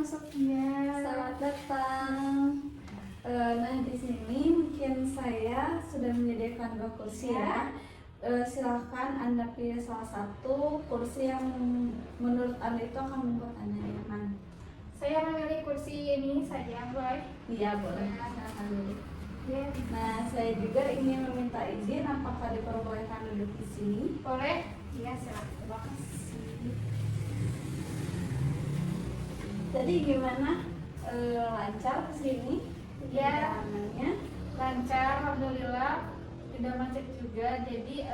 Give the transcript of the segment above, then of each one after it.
masuk. Iya. Selamat datang. Nah, di sini mungkin saya sudah menyediakan 2 kursi ya. Silahkan Anda pilih salah satu kursi yang menurut Anda itu akan membuat Anda nyaman. Saya memilih kursi ini saja, boleh? Iya, boleh. Silahkan dulu. Iya. Nah, saya juga ingin meminta izin apakah diperbolehkan duduk di sini. Boleh? Iya, silakan. Terima kasih. Jadi gimana? Lancar kesini? Iya. Perjalanannya? Lancar, alhamdulillah. Tidak macet juga. Jadi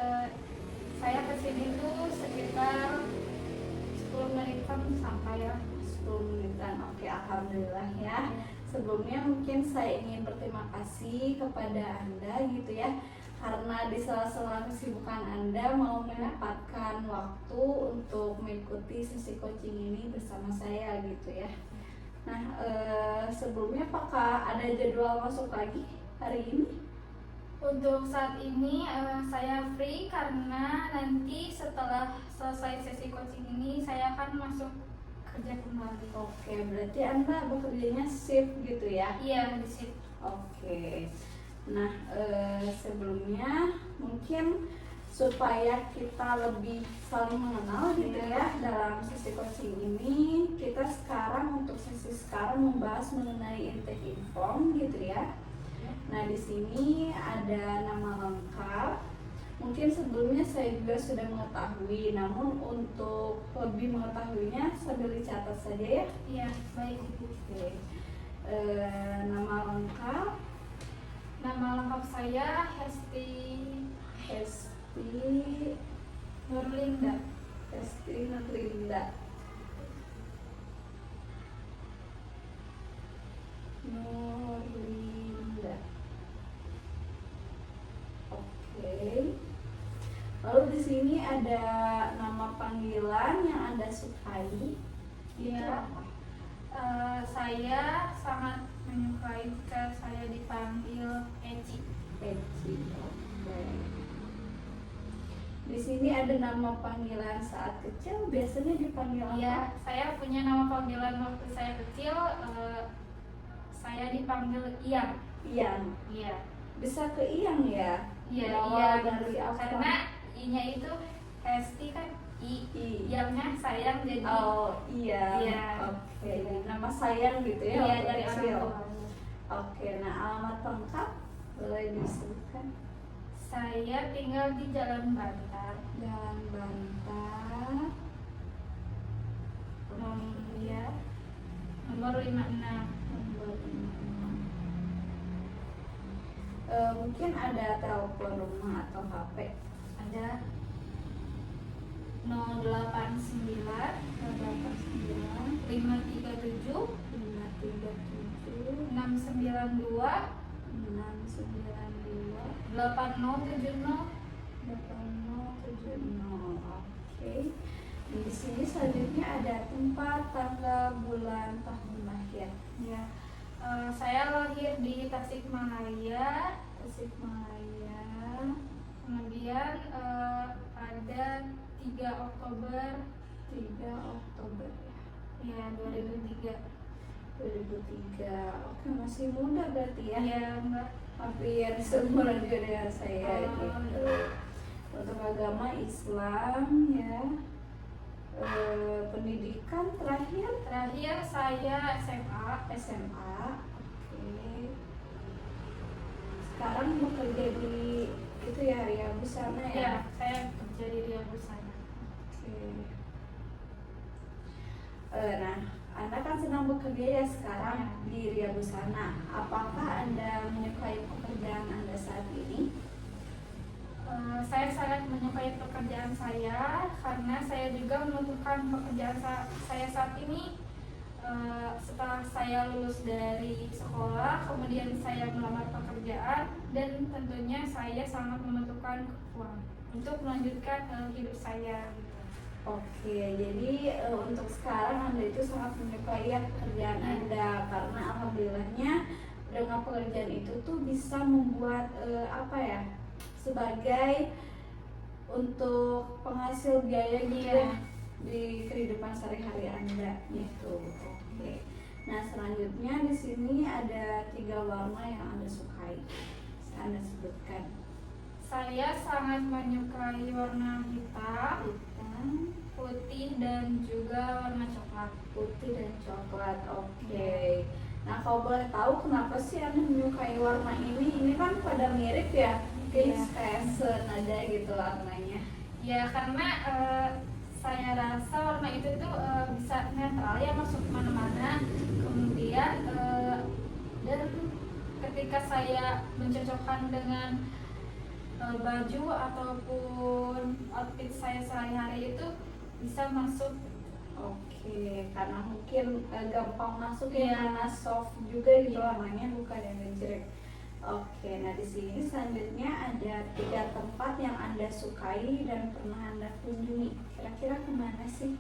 saya kesini tuh sekitar 10 menitan sampai ya. 10 menitan. Oke, alhamdulillah ya. Sebelumnya mungkin saya ingin berterima kasih kepada Anda gitu ya, karena di sela-sela kesibukan Anda mau menyempatkan waktu untuk mengikuti sesi coaching ini bersama saya gitu ya. Nah, sebelumnya apakah ada jadwal masuk lagi hari ini? Untuk saat ini saya free karena nanti setelah selesai sesi coaching ini saya akan masuk kerja kembali. Oke, berarti Anda bekerjanya shift gitu ya? Iya, di situ. Oke. Nah, sebelumnya mungkin supaya kita lebih saling mengenal gitu ya dalam sesi coaching ini, kita sekarang untuk sesi sekarang membahas mengenai intake inform gitu ya. Nah, di sini ada nama lengkap. Mungkin sebelumnya saya juga sudah mengetahui, namun untuk lebih mengetahuinya sambil dicatat saja ya. Iya, baik Ibu. Oke. Nama lengkap saya Hesti Nurlinda. Nurlinda. Oke. Lalu di sini ada nama panggilan yang Anda sukai. Iya. Saya sangat menyukai jika saya dipanggil Eci. Eci. Oke. Di sini ada nama panggilan saat kecil, biasanya dipanggil apa? Iya, saya punya nama panggilan waktu saya kecil. Saya dipanggil Iyang. Iyang. Iya. Bisa ke Iyang ya? Iya, Berawal iya. dari apa? Karena I-nya itu Hesti kan I. Iyangnya sayang jadi. Oh iya. Iya. Oke. Nama sayang gitu ya? Iya, waktu dari kecil. orang tua. Oke. Nah, alamat lengkap boleh disebutkan? Saya tinggal di Jalan Bantar. Jalan Bantar. Ya. Nomor 56. Nomor 56. Mungkin ada telepon rumah atau HP? Ada 089 537 537 692 692 8070. 8070. Oke. Di sini selanjutnya ada tempat, tanggal, bulan, tahun lahir. Ya. Saya lahir di Tasikmalaya. Kemudian pada 3 Oktober 3 Oktober ya 2003. 2003. Oke, masih muda berarti ya? Iya, Mbak. Hampir seumuran juga dengan saya gitu. Untuk agama Islam ya. Pendidikan terakhir saya SMA. Oke. Sekarang bekerja di itu ya Ria Busana ya? Iya, saya kerja di Ria Busana. Oke. Nah, Anda kan sedang bekerja ya sekarang di Ria Busana. Apakah Anda menyukai pekerjaan Anda saat ini? Saya sangat menyukai pekerjaan saya karena saya juga membutuhkan pekerjaan saya saat ini. Setelah saya lulus dari sekolah, kemudian saya melamar pekerjaan, dan tentunya saya sangat membutuhkan uang untuk melanjutkan hidup saya. Oke, jadi untuk sekarang Anda itu sangat menyukai ya pekerjaan Anda, karena alhamdulillahnya dengan pekerjaan itu tuh bisa membuat sebagai untuk penghasil biaya gitu ya di kehidupan sehari-hari Anda gitu. Oke. Nah, selanjutnya di sini ada 3 warna yang Anda sukai. Anda sebutkan. Saya sangat menyukai warna hitam, Hitam, putih, dan juga warna coklat. putih dan coklat. Oke. Nah, kalau boleh tahu kenapa sih Anda menyukai warna ini? Ini kan pada mirip ya, mungkin Iya. kayak senada gitu warnanya. Ya karena saya rasa warna itu tuh bisa netral ya, masuk kemana-mana. Kemudian dan ketika saya mencocokkan dengan baju ataupun outfit saya sehari-hari itu bisa masuk. Oke, karena mungkin gampang masuk Iya. ya, karena soft juga gitu Iya. warnanya, bukan yang ngejreng. Oke, nah di sini selanjutnya ada 3 tempat yang Anda sukai dan pernah Anda kunjungi. Kira-kira kemana sih?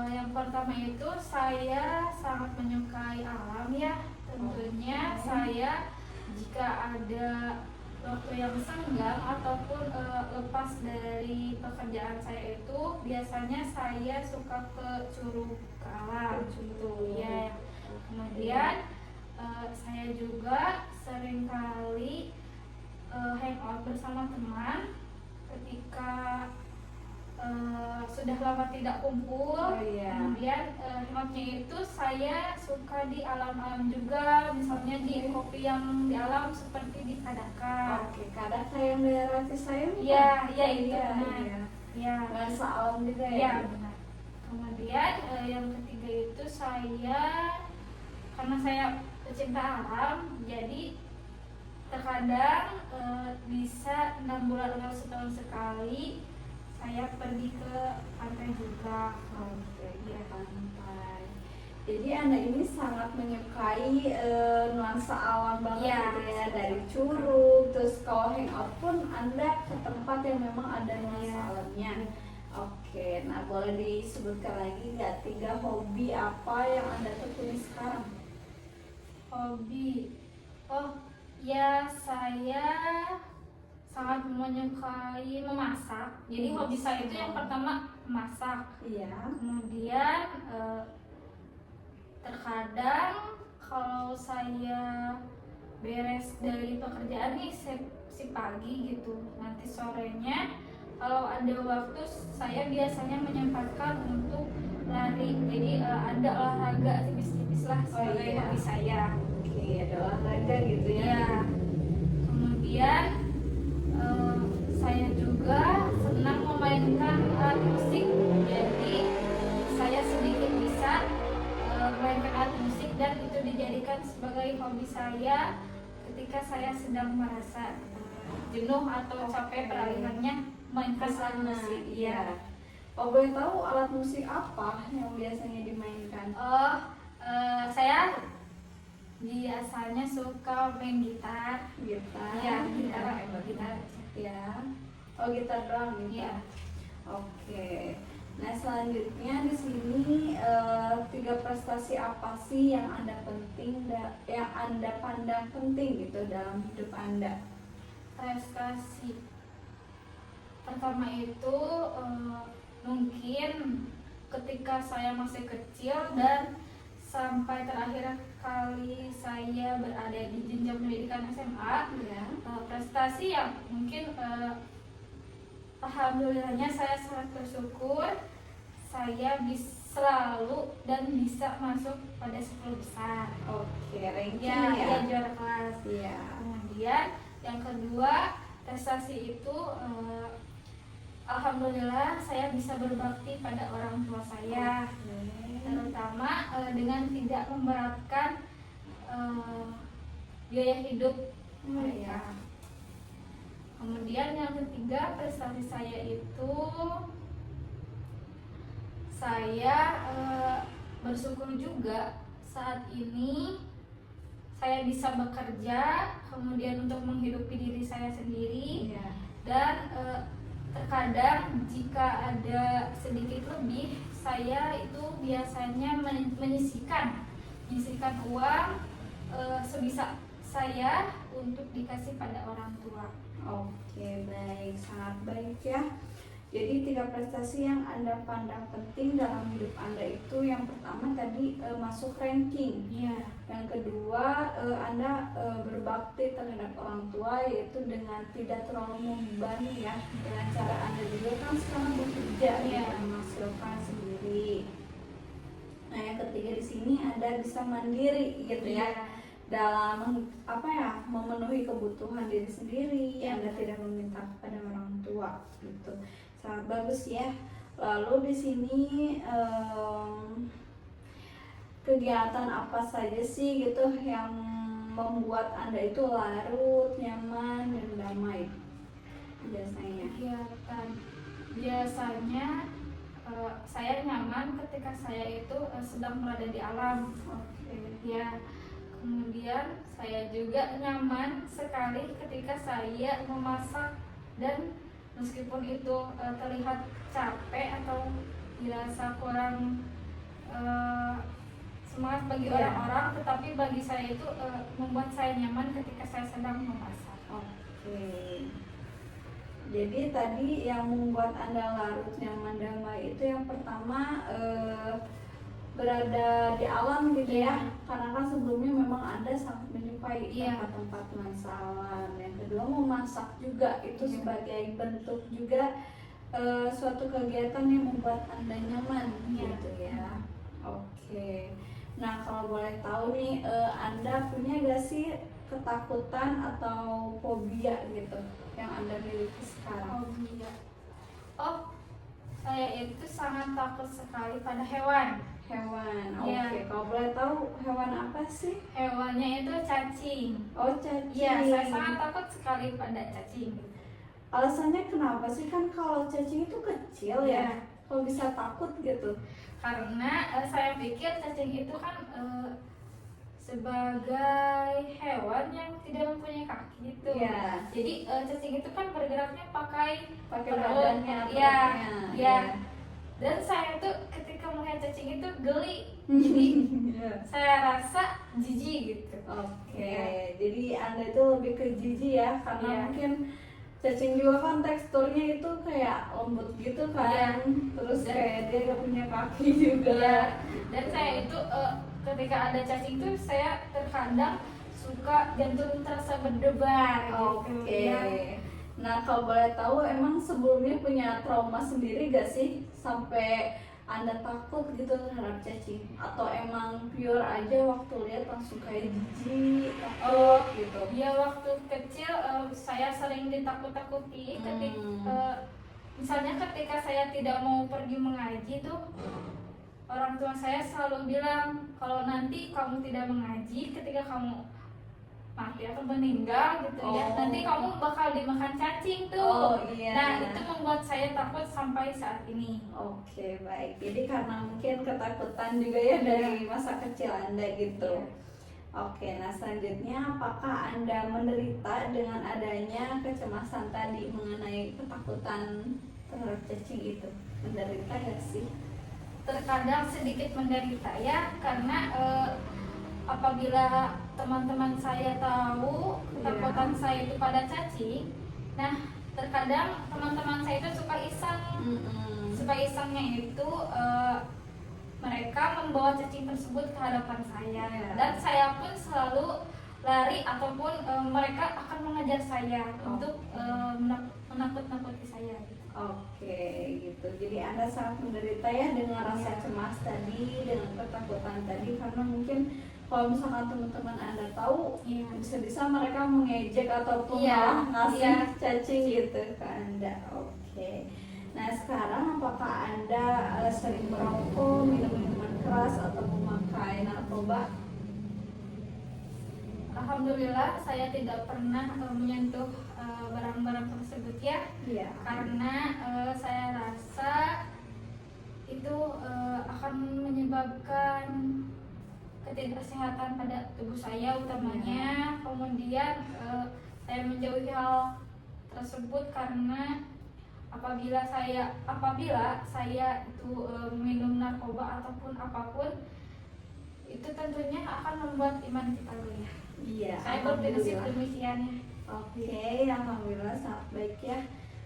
Yang pertama itu saya sangat menyukai alam ya. Tentunya Oke. saya jika ada waktu yang senggang ataupun lepas dari pekerjaan saya itu, biasanya saya suka ke Curug ke alam Ke Curug. gitu ya. Kemudian saya juga seringkali hangout bersama teman ketika sudah lama tidak kumpul. Oh, iya. Kemudian hangoutnya itu saya suka di alam-alam juga, misalnya di kopi yang di alam seperti di Kadaka. Oke, kadang yang daerah Cisayong kan? Iya, iya itu Iya, benar. iya. Ya, Nuansa alam juga iya ya? benar. Kemudian yang ketiga itu saya, karena saya pecinta alam, jadi terkadang bisa 6 bulan atau setahun sekali saya pergi ke pantai juga. Oke, iya pantai. Jadi Anda ini sangat menyukai nuansa alam banget Iya. gitu ya, dari curug, terus kalau hangout pun Anda ke tempat yang memang ada nuansa Iya. alamnya. Oke, nah boleh disebutkan lagi nggak 3 hobi apa yang Anda tekuni sekarang? Hobi, oh ya, saya sangat menyukai memasak. Jadi hobi saya itu yang pertama memasak. Iya. Kemudian terkadang kalau saya beres dari pekerjaan nih si pagi gitu, nanti sorenya kalau ada waktu saya biasanya menyempatkan untuk lari. Jadi ada olahraga tipis-tipis lah sebagai iya. hobi saya. Oke, ada olahraga gitu ya. Ya. Kemudian saya juga senang memainkan alat musik. Jadi saya sedikit bisa memainkan alat musik, dan itu dijadikan sebagai hobi saya ketika saya sedang merasa jenuh atau capek peralihannya mainkan alat musik. Iya. Oh, boleh tahu alat musik apa yang biasanya dimainkan? Oh, saya biasanya suka main gitar. Gitar. Iya, gitar. Ya. Oh, gitar drum gitu. Iya. Oke. Nah, selanjutnya di sini 3 prestasi apa sih yang Anda yang Anda pandang penting gitu dalam hidup Anda? Prestasi pertama itu mungkin ketika saya masih kecil dan sampai terakhir kali saya berada di jenjang pendidikan SMA. Ya. Prestasi yang mungkin alhamdulillahnya saya sangat bersyukur saya selalu dan bisa masuk pada 10 besar. Oke, ranking Ya, ya. juara kelas. Iya. Kemudian yang kedua, prestasi itu alhamdulillah saya bisa berbakti pada orang tua saya, terutama dengan tidak memberatkan biaya hidup mereka. Kemudian yang ketiga, prestasi saya itu saya bersyukur juga saat ini saya bisa bekerja, kemudian untuk menghidupi diri saya sendiri. Iya. Dan terkadang jika ada sedikit lebih, saya itu biasanya menyisihkan uang sebisa saya untuk dikasih pada orang tua. Oke, baik, sangat baik ya. Jadi 3 prestasi yang Anda pandang penting dalam hidup Anda itu yang pertama tadi masuk ranking. Iya. Yang kedua, Anda berbakti terhadap orang tua, yaitu dengan tidak terlalu membebani ya. Dengan cara Anda juga kan sekarang bekerja ya, menghasilkan sendiri. Nah, yang ketiga di sini Anda bisa mandiri gitu ya. Dalam memenuhi kebutuhan diri sendiri. Anda tidak meminta kepada orang tua gitu. Sangat bagus ya. Lalu di sini kegiatan apa saja sih gitu yang membuat Anda itu larut, nyaman, dan damai biasanya? Biasanya saya nyaman ketika saya itu sedang berada di alam. Ya, kemudian saya juga nyaman sekali ketika saya memasak, dan meskipun itu terlihat capek atau dirasa kurang semangat bagi orang-orang, tetapi bagi saya itu membuat saya nyaman ketika saya sedang memasak. Jadi tadi yang membuat Anda larut, nyaman, damai itu yang pertama berada di alam gitu ya. Karena kan sebelumnya memang Anda sangat menyukai tempat-tempat masalah. Yang kedua, memasak juga itu sebagai bentuk juga suatu kegiatan yang membuat Anda nyaman gitu ya. Nah, kalau boleh tahu nih, Anda punya gak sih ketakutan atau fobia gitu yang Anda miliki sekarang? Saya itu sangat takut sekali pada hewan. Kalau boleh tahu hewan apa sih? Hewannya itu cacing. Cacing. Iya, saya sangat takut sekali pada cacing. Alasannya kenapa sih? Kan kalau cacing itu kecil ya. Kok bisa takut gitu? Karena saya pikir cacing itu kan sebagai hewan yang tidak mempunyai kaki gitu. Jadi cacing itu kan bergeraknya pakai badannya. Dan saya tuh ketika melihat cacing itu geli. Jadi saya rasa jijik gitu. Jadi Anda itu lebih ke jijik ya, karena mungkin cacing juga kan teksturnya itu kayak lembut gitu kan. Terus kayak dia gak punya kaki juga. Dan saya itu ketika ada cacing itu saya terkadang suka jantung terasa berdebar. Nah, kalau boleh tahu, emang sebelumnya punya trauma sendiri gak sih sampai Anda takut gitu terhadap cacing? Atau emang pure aja waktu lihat langsung kayak jijik, takut gitu? Ya, waktu kecil saya sering ditakut-takuti. Misalnya ketika saya tidak mau pergi mengaji tuh, orang tua saya selalu bilang, kalau nanti kamu tidak mengaji, ketika kamu mati atau meninggal gitu ya, nanti kamu bakal dimakan cacing tuh. Nah, itu membuat saya takut sampai saat ini. Baik. Jadi karena mungkin ketakutan juga ya dari masa kecil Anda gitu. Nah selanjutnya, apakah Anda menderita dengan adanya kecemasan tadi mengenai ketakutan terhadap cacing itu? Menderita gak sih? Terkadang sedikit menderita ya, karena apabila teman-teman saya tahu ketakutan saya itu pada cacing, nah terkadang teman-teman saya itu suka iseng. Suka isengnya itu mereka membawa cacing tersebut ke hadapan saya, dan saya pun selalu lari ataupun mereka akan mengejar saya untuk menakut-nakuti saya. Gitu. Jadi Anda sangat menderita ya dengan rasa cemas tadi, dengan ketakutan tadi, karena mungkin kalau misalkan teman-teman Anda tahu, bisa-bisa mereka mengejek ataupun malah ngasih cacing gitu ke Anda. Nah sekarang, apakah Anda sering merokok, minum minuman keras, atau memakai narkoba? Alhamdulillah saya tidak pernah menyentuh barang-barang tersebut ya. Karena saya rasa itu akan menyebabkan ketidaksehatan pada tubuh saya utamanya. Kemudian saya menjauhi hal tersebut karena apabila saya itu minum narkoba ataupun apapun, itu tentunya akan membuat iman kita goyah. Saya berprinsip demikian. Alhamdulillah sangat baik ya.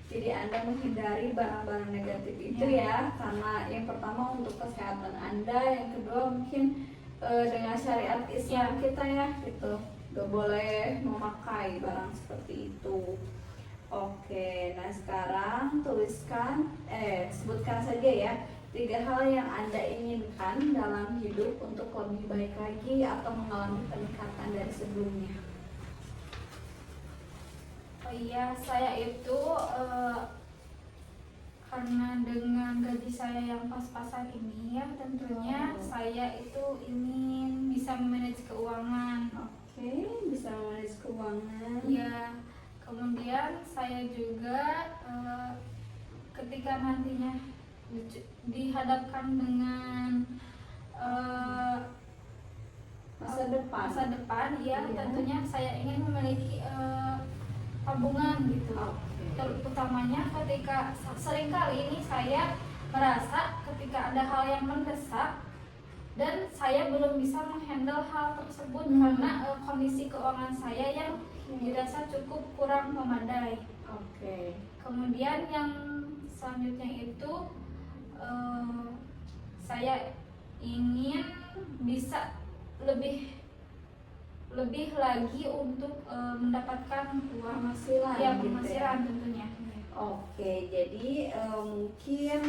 Jadi Anda menghindari barang-barang negatif itu ya, karena yang pertama untuk kesehatan Anda, yang kedua mungkin dengan syariat Islam kita ya gitu, gak boleh memakai barang seperti itu. Oke, nah sekarang sebutkan saja ya 3 hal yang Anda inginkan dalam hidup untuk lebih baik lagi atau mengalami peningkatan dari sebelumnya. Oh iya, saya itu karena dengan gaji saya yang pas-pasan ini ya, tentunya saya itu ingin bisa memanage keuangan. Oke, bisa memanage keuangan. Ya, kemudian saya juga ketika nantinya dihadapkan dengan masa depan ya, tentunya saya ingin memiliki tabungan gitu. Terutamanya ketika seringkali ini saya merasa ketika ada hal yang mendesak dan saya belum bisa menghandle hal tersebut karena kondisi keuangan saya yang dirasa cukup kurang memadai. Kemudian yang selanjutnya itu saya ingin bisa lebih lagi untuk mendapatkan penghasilan, ya, gitu penghasilan ya. tentunya. Jadi mungkin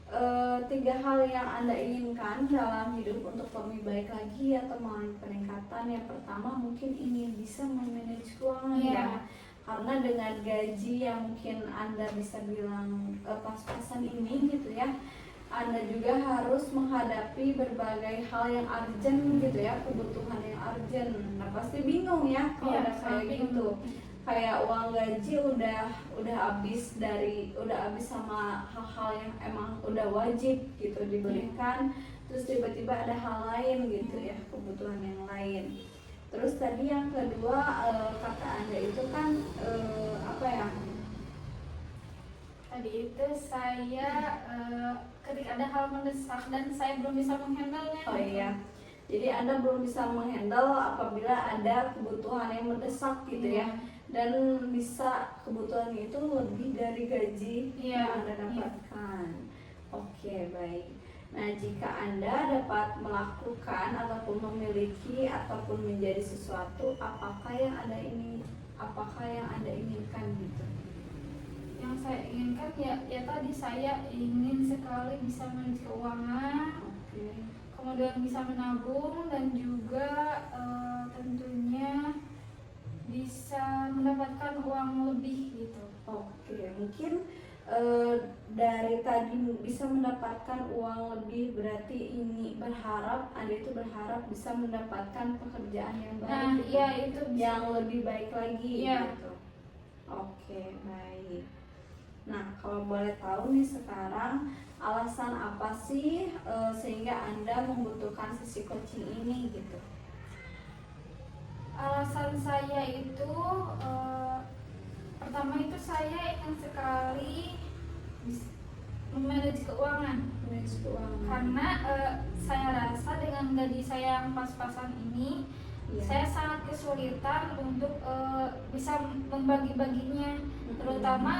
3 hal yang Anda inginkan dalam hidup untuk lebih baik lagi atau mengalami peningkatan. Yang pertama mungkin ingin bisa memanage keuangan ya. Karena dengan gaji yang mungkin Anda bisa bilang pas-pasan ini gitu ya, Anda juga harus menghadapi berbagai hal yang urgent gitu ya, kebutuhan yang urgent. Nah pasti bingung ya kalau ada kayak gitu. Kayak uang gaji udah habis sama hal-hal yang emang udah wajib gitu diberikan, terus tiba-tiba ada hal lain gitu ya, kebutuhan yang lain. Terus tadi yang kedua kata Anda itu kan apa ya? Tadi itu saya ketika ada hal mendesak dan saya belum bisa menghandlenya. Oh iya. Jadi Anda belum bisa menghandle apabila ada kebutuhan yang mendesak gitu ya. Dan bisa kebutuhannya itu lebih dari gaji yang Anda dapatkan. Oke, baik. Nah, jika Anda dapat melakukan ataupun memiliki ataupun menjadi sesuatu, apakah yang Anda inginkan gitu? Yang saya inginkan ya tadi saya ingin sekali bisa manage keuangan, kemudian bisa menabung dan juga tentunya bisa mendapatkan uang lebih gitu. Mungkin dari tadi bisa mendapatkan uang lebih, berarti Anda itu berharap bisa mendapatkan pekerjaan yang baik gitu, itu yang lebih baik lagi gitu. Baik. Nah, kalau boleh tahu nih sekarang alasan apa sih sehingga Anda membutuhkan sesi coaching ini gitu? Alasan saya itu pertama itu saya ingin sekali memanage keuangan. Karena saya rasa dengan gaji saya yang pas-pasan ini saya sangat kesulitan untuk bisa membagi-baginya. Terutama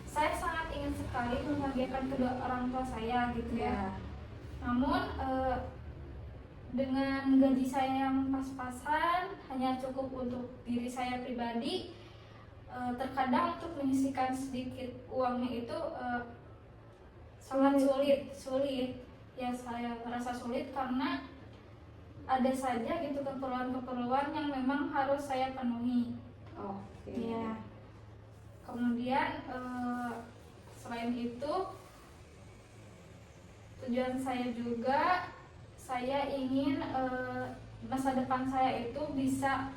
saya sangat ingin sekali membahagiakan kedua orang tua saya gitu ya. Namun dengan gaji saya yang pas-pasan hanya cukup untuk diri saya pribadi, terkadang untuk menyisihkan sedikit uangnya itu sangat sulit ya. Saya merasa sulit karena ada saja gitu keperluan-keperluan yang memang harus saya penuhi. Ya. Kemudian selain itu tujuan saya juga, saya ingin masa depan saya itu bisa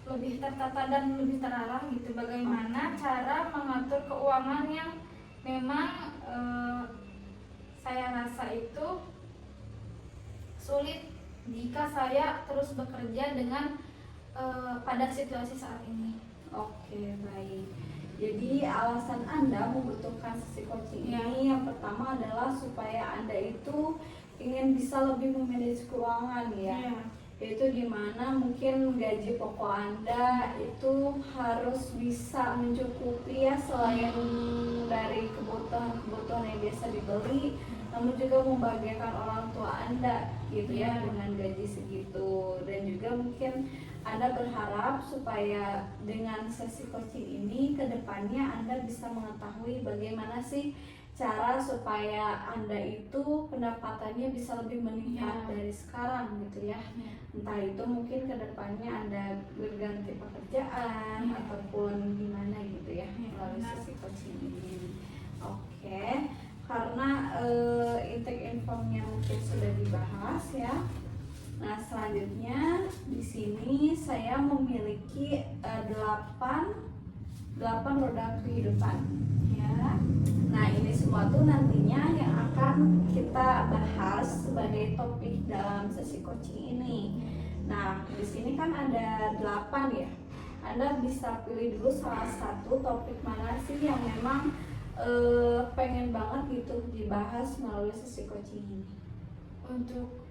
lebih tertata dan lebih terarah gitu. Bagaimana cara mengatur keuangan yang memang saya rasa itu sulit jika saya terus bekerja dengan pada situasi saat ini. Baik. Jadi alasan Anda membutuhkan sesi coaching ini yang pertama adalah supaya Anda itu ingin bisa lebih memanage keuangan ya. Yaitu dimana mungkin gaji pokok Anda itu harus bisa mencukupi ya, selain dari kebutuhan yang biasa dibeli, namun juga membahagiakan orang tua Anda gitu ya dengan gaji segitu. Dan juga mungkin Anda berharap supaya dengan sesi coaching ini kedepannya Anda bisa mengetahui bagaimana sih cara supaya Anda itu pendapatannya bisa lebih meningkat dari sekarang gitu ya. Entah itu mungkin kedepannya Anda berganti pekerjaan ataupun gimana gitu ya melalui sesi coaching ini. Oke, karena intake informnya mungkin sudah dibahas ya. Nah, selanjutnya di sini saya memiliki 8 roda kehidupan ya. Nah, ini semua tuh nantinya yang akan kita bahas sebagai topik dalam sesi coaching ini. Nah, di sini kan ada 8 ya. Anda bisa pilih dulu salah satu topik mana sih yang memang pengen banget gitu dibahas melalui sesi coaching ini. Untuk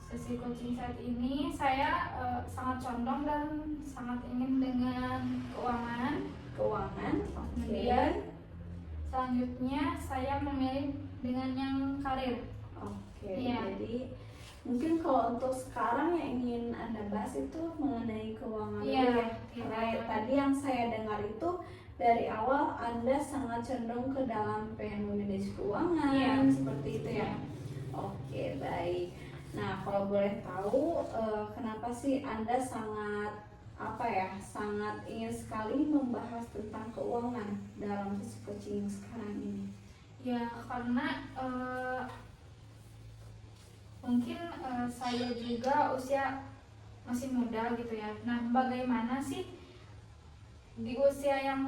sesi coaching saat ini saya sangat condong dan sangat ingin dengan keuangan. Kemudian selanjutnya saya memilih dengan yang karir. Jadi mungkin kalau untuk sekarang yang ingin Anda bahas itu mengenai keuangan ya. Tadi yang saya dengar itu dari awal Anda sangat condong ke dalam pengen memanage keuangan seperti itu ya. Oke, baik. Nah, kalau boleh tahu kenapa sih Anda sangat ingin sekali membahas tentang keuangan dalam sesi coaching sekarang ini? Ya, karena mungkin saya juga usia masih muda gitu ya. Nah, bagaimana sih di usia yang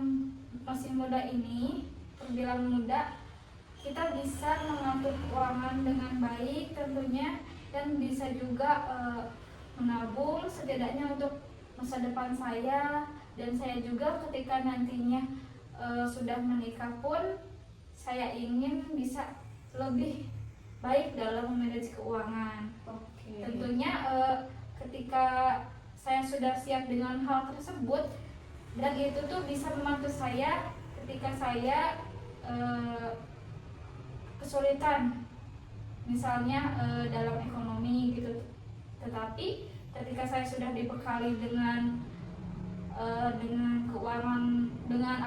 masih muda ini, terbilang muda, kita bisa mengatur keuangan dengan baik tentunya, dan bisa juga menabung setidaknya untuk masa depan saya. Dan saya juga ketika nantinya sudah menikah pun saya ingin bisa lebih baik dalam memanage keuangan. Tentunya ketika saya sudah siap dengan hal tersebut, dan itu tuh bisa membantu saya ketika saya kesulitan misalnya dalam ekonomi gitu. Tetapi ketika saya sudah dibekali dengan keuangan, dengan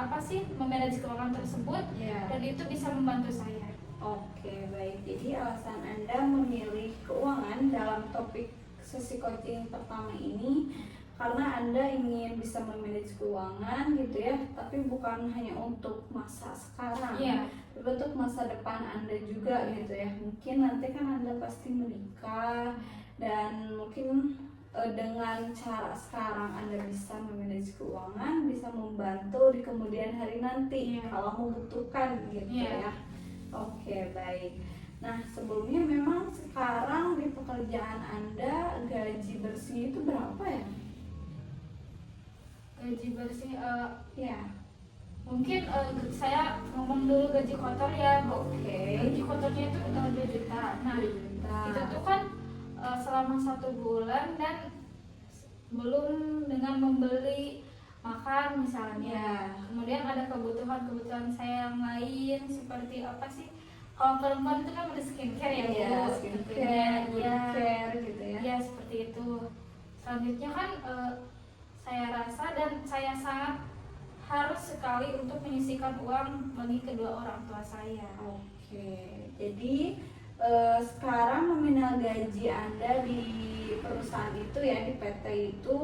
memanage keuangan tersebut, dan itu bisa membantu saya. Oke, baik. Jadi alasan Anda memilih keuangan dalam topik sesi coaching pertama ini karena Anda ingin bisa memanage keuangan gitu ya, tapi bukan hanya untuk masa sekarang, tapi untuk masa depan Anda juga gitu ya. Mungkin nanti kan Anda pasti menikah, dan mungkin dengan cara sekarang Anda bisa memanage keuangan, bisa membantu di kemudian hari nanti kalau membutuhkan gitu ya. Oke, baik. Nah, sebelumnya memang sekarang di pekerjaan Anda gaji bersih itu berapa ya? Gaji bersih mungkin saya ngomong dulu gaji kotor ya. Gaji kotornya itu 2 juta. Nah, itu tuh kan selama 1 bulan, dan belum dengan membeli makan misalnya. Kemudian ada kebutuhan saya yang lain seperti apa sih? Kalau perempuan itu kan ada skincare ya, Bu. Skincare gitu ya. Ya, seperti itu. Selanjutnya kan saya rasa dan saya sangat harus sekali untuk menyisihkan uang bagi kedua orang tua saya. Oke, jadi sekarang nominal gaji Anda di perusahaan itu ya, di PT itu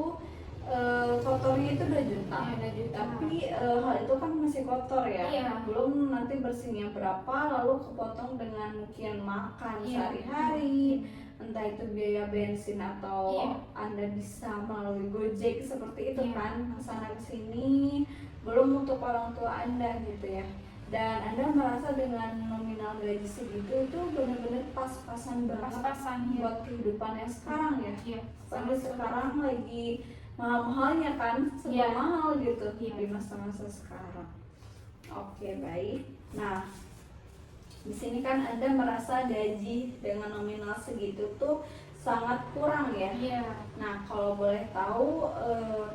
kotornya itu 2 juta. Tapi hal itu kan masih kotor ya. Belum nanti bersihnya berapa, lalu kepotong dengan mungkin makan sehari-hari, entah itu biaya bensin atau Anda bisa melalui Gojek seperti itu kan, kesana kesini, belum untuk orang tua Anda gitu ya. Dan Anda merasa dengan nominal gaji segitu itu benar-benar pas-pasan banget buat kehidupan yang sekarang ya. Sampai sekarang lagi mahal-mahalnya kan, serba mahal gitu di masa-masa sekarang. Oke, baik. Nah, di sini kan Anda merasa gaji dengan nominal segitu tuh sangat kurang ya. Iya. Nah, kalau boleh tahu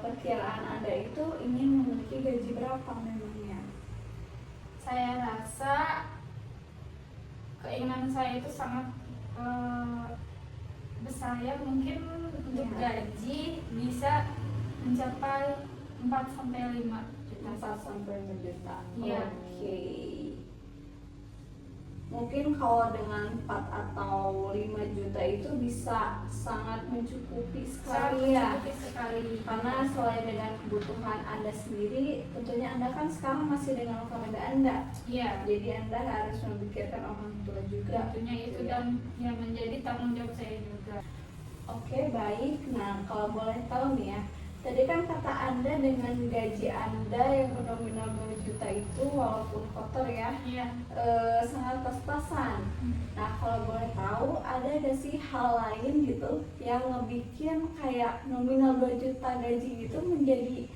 perkiraan Anda itu ingin memiliki gaji berapa memangnya? Saya rasa keinginan saya itu sangat besar ya, mungkin untuk Iya. gaji bisa mencapai 4 sampai 5 juta. 4 sampai 5 juta. Iya. Oke. Mungkin kalau dengan 4 atau 5 juta itu bisa sangat mencukupi sekali ya. Sangat sekali. Karena selain dengan kebutuhan Anda sendiri, tentunya Anda kan sekarang masih dengan keluarga Anda. Iya. Jadi Anda harus memikirkan orang tua juga. Tentunya itu gitu ya. dan yang menjadi tanggung jawab saya juga. Oke, baik. Nah, kalau boleh tahu nih ya, tadi kan kata Anda dengan gaji Anda yang nominal 2 juta itu walaupun kotor ya, Iya. sangat pas-pasan. Nah, kalau boleh tahu, ada gak sih hal lain gitu yang ngebikin kayak nominal 2 juta gaji itu menjadi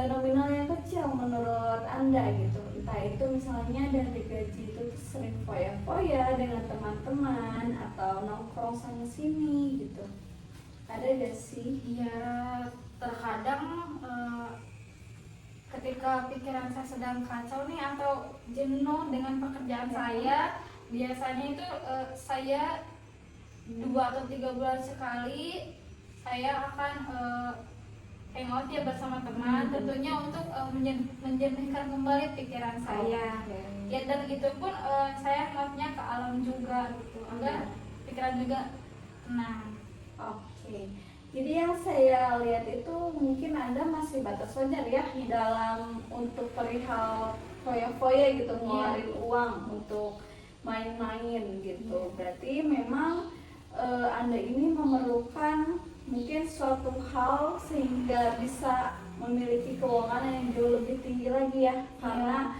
nominal yang kecil menurut Anda gitu? Entah itu misalnya dari gaji itu sering foya-foya dengan teman-teman atau nongkrong sana sini gitu. Ada gak sih? Iya, terkadang ketika pikiran saya sedang kacau nih atau jenuh dengan pekerjaan saya, biasanya itu saya 2 atau 3 bulan sekali saya akan hangout ya bersama teman, tentunya untuk menjernihkan kembali pikiran saya. Oke. Ya dan itu pun saya hangoutnya ke alam juga gitu, agar pikiran juga tenang. Oke, jadi yang saya lihat itu mungkin Anda masih batas wajar ya dalam untuk perihal foya-foya gitu, ngeluarin uang untuk main-main gitu. Berarti memang Anda ini memerlukan mungkin suatu hal sehingga bisa memiliki keuangan yang jauh lebih tinggi lagi ya, karena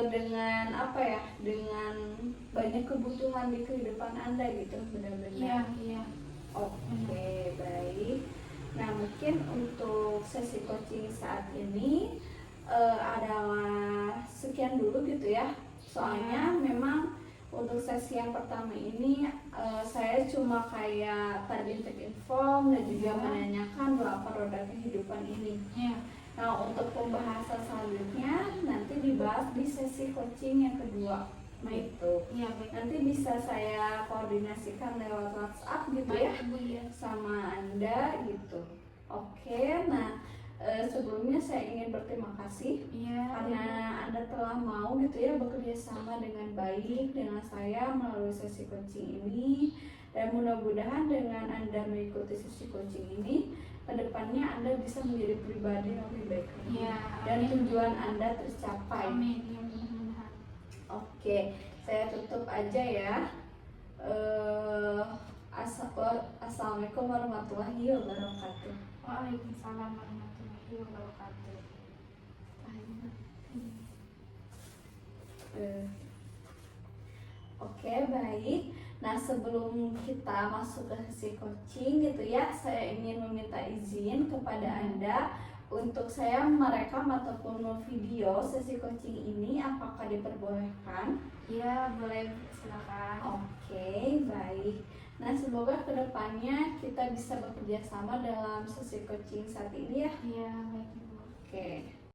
dengan apa ya, dengan banyak kebutuhan di kehidupan Anda gitu, benar-benar. Iya. Oke, baik. Nah, mungkin untuk sesi coaching saat ini adalah sekian dulu gitu ya. Soalnya memang untuk sesi yang pertama ini saya cuma kayak tadi inform dan juga menanyakan berapa roda kehidupan ini. Iya. Nah, untuk pembahasan selanjutnya nanti dibahas di sesi coaching yang kedua. Itu Iya, baik. nanti bisa saya koordinasikan lewat WhatsApp gitu ya Baik, Bu, ya. sama Anda gitu. Oke, nah sebelumnya saya ingin berterima kasih Iya. karena Anda telah mau gitu ya bekerja sama dengan baik dengan saya melalui sesi coaching ini, dan mudah-mudahan dengan Anda mengikuti sesi coaching ini kedepannya Anda bisa menjadi pribadi yang lebih baik lagi. Iya, Dan amin. tujuan Anda tercapai. Amin. Ya, mudah-mudahan. Oke, saya tutup aja ya. Assalamualaikum warahmatullahi wabarakatuh. Waalaikumsalam warahmatullahi wabarakatuh. Oke, baik. Nah, sebelum kita masuk ke sesi coaching gitu ya, saya ingin meminta izin kepada Anda untuk saya merekam ataupun video sesi coaching ini. Apakah diperbolehkan? Iya, boleh, silakan. Oke, baik. Nah, semoga kedepannya kita bisa bekerja sama dalam sesi coaching saat ini ya. Iya, baik, Bu. Oke.